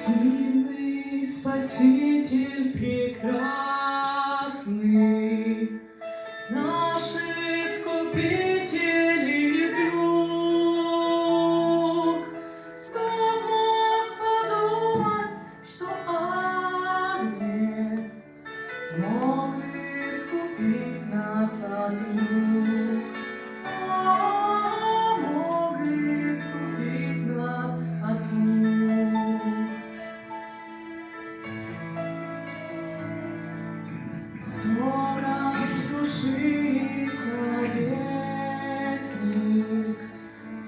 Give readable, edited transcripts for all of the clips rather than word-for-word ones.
Дивный Спаситель прекрасный, наш Искупитель и друг. Кто мог подумать, что Агнец мог искупить нас от рук? Мог искупить нас от рук. Сторож души и советник,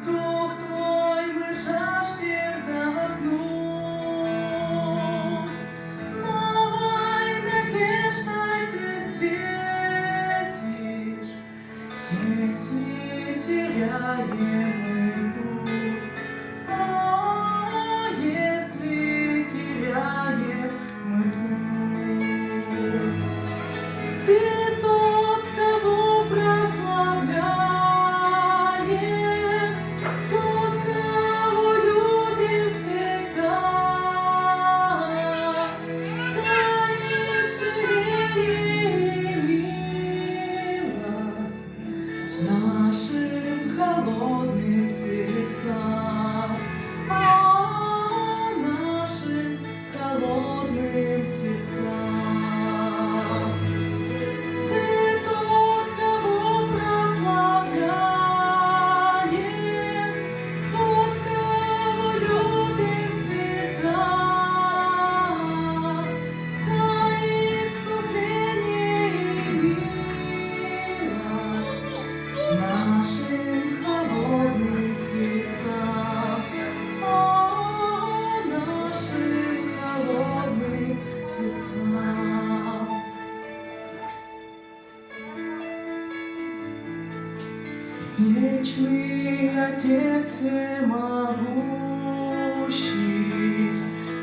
Дух Твой мы жаждем вдохнуть. Новой надеждой Ты светишь, если теряем мы путь. Если теряем мы путь. Ты тот, кого прославляем, тот, кого любим всегда. Дай исцеление и милость нашим холодным сердцам. Нашим холодным сердцам. Ты тот, кого прославляем, тот, кого любим всегда. Дай искупление и милость нашим холодным сердцам. Нашим холодным сердцам. Вечный Отец всемогущий,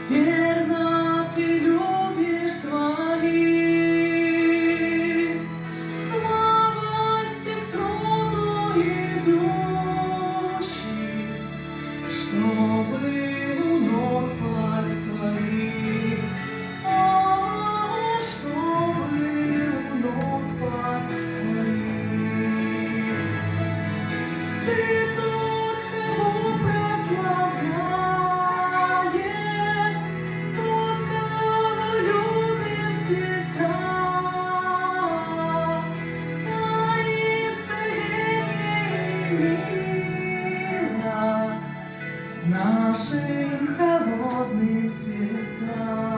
верно Ты любишь своих. Славости к трону идущих, чтобы у ног пасть Твоих. Чтобы у ног пасть Твоих. Ты тот, кого прославляем, тот, кого любим всегда. Дай исцеление и милость нашим холодным сердцам.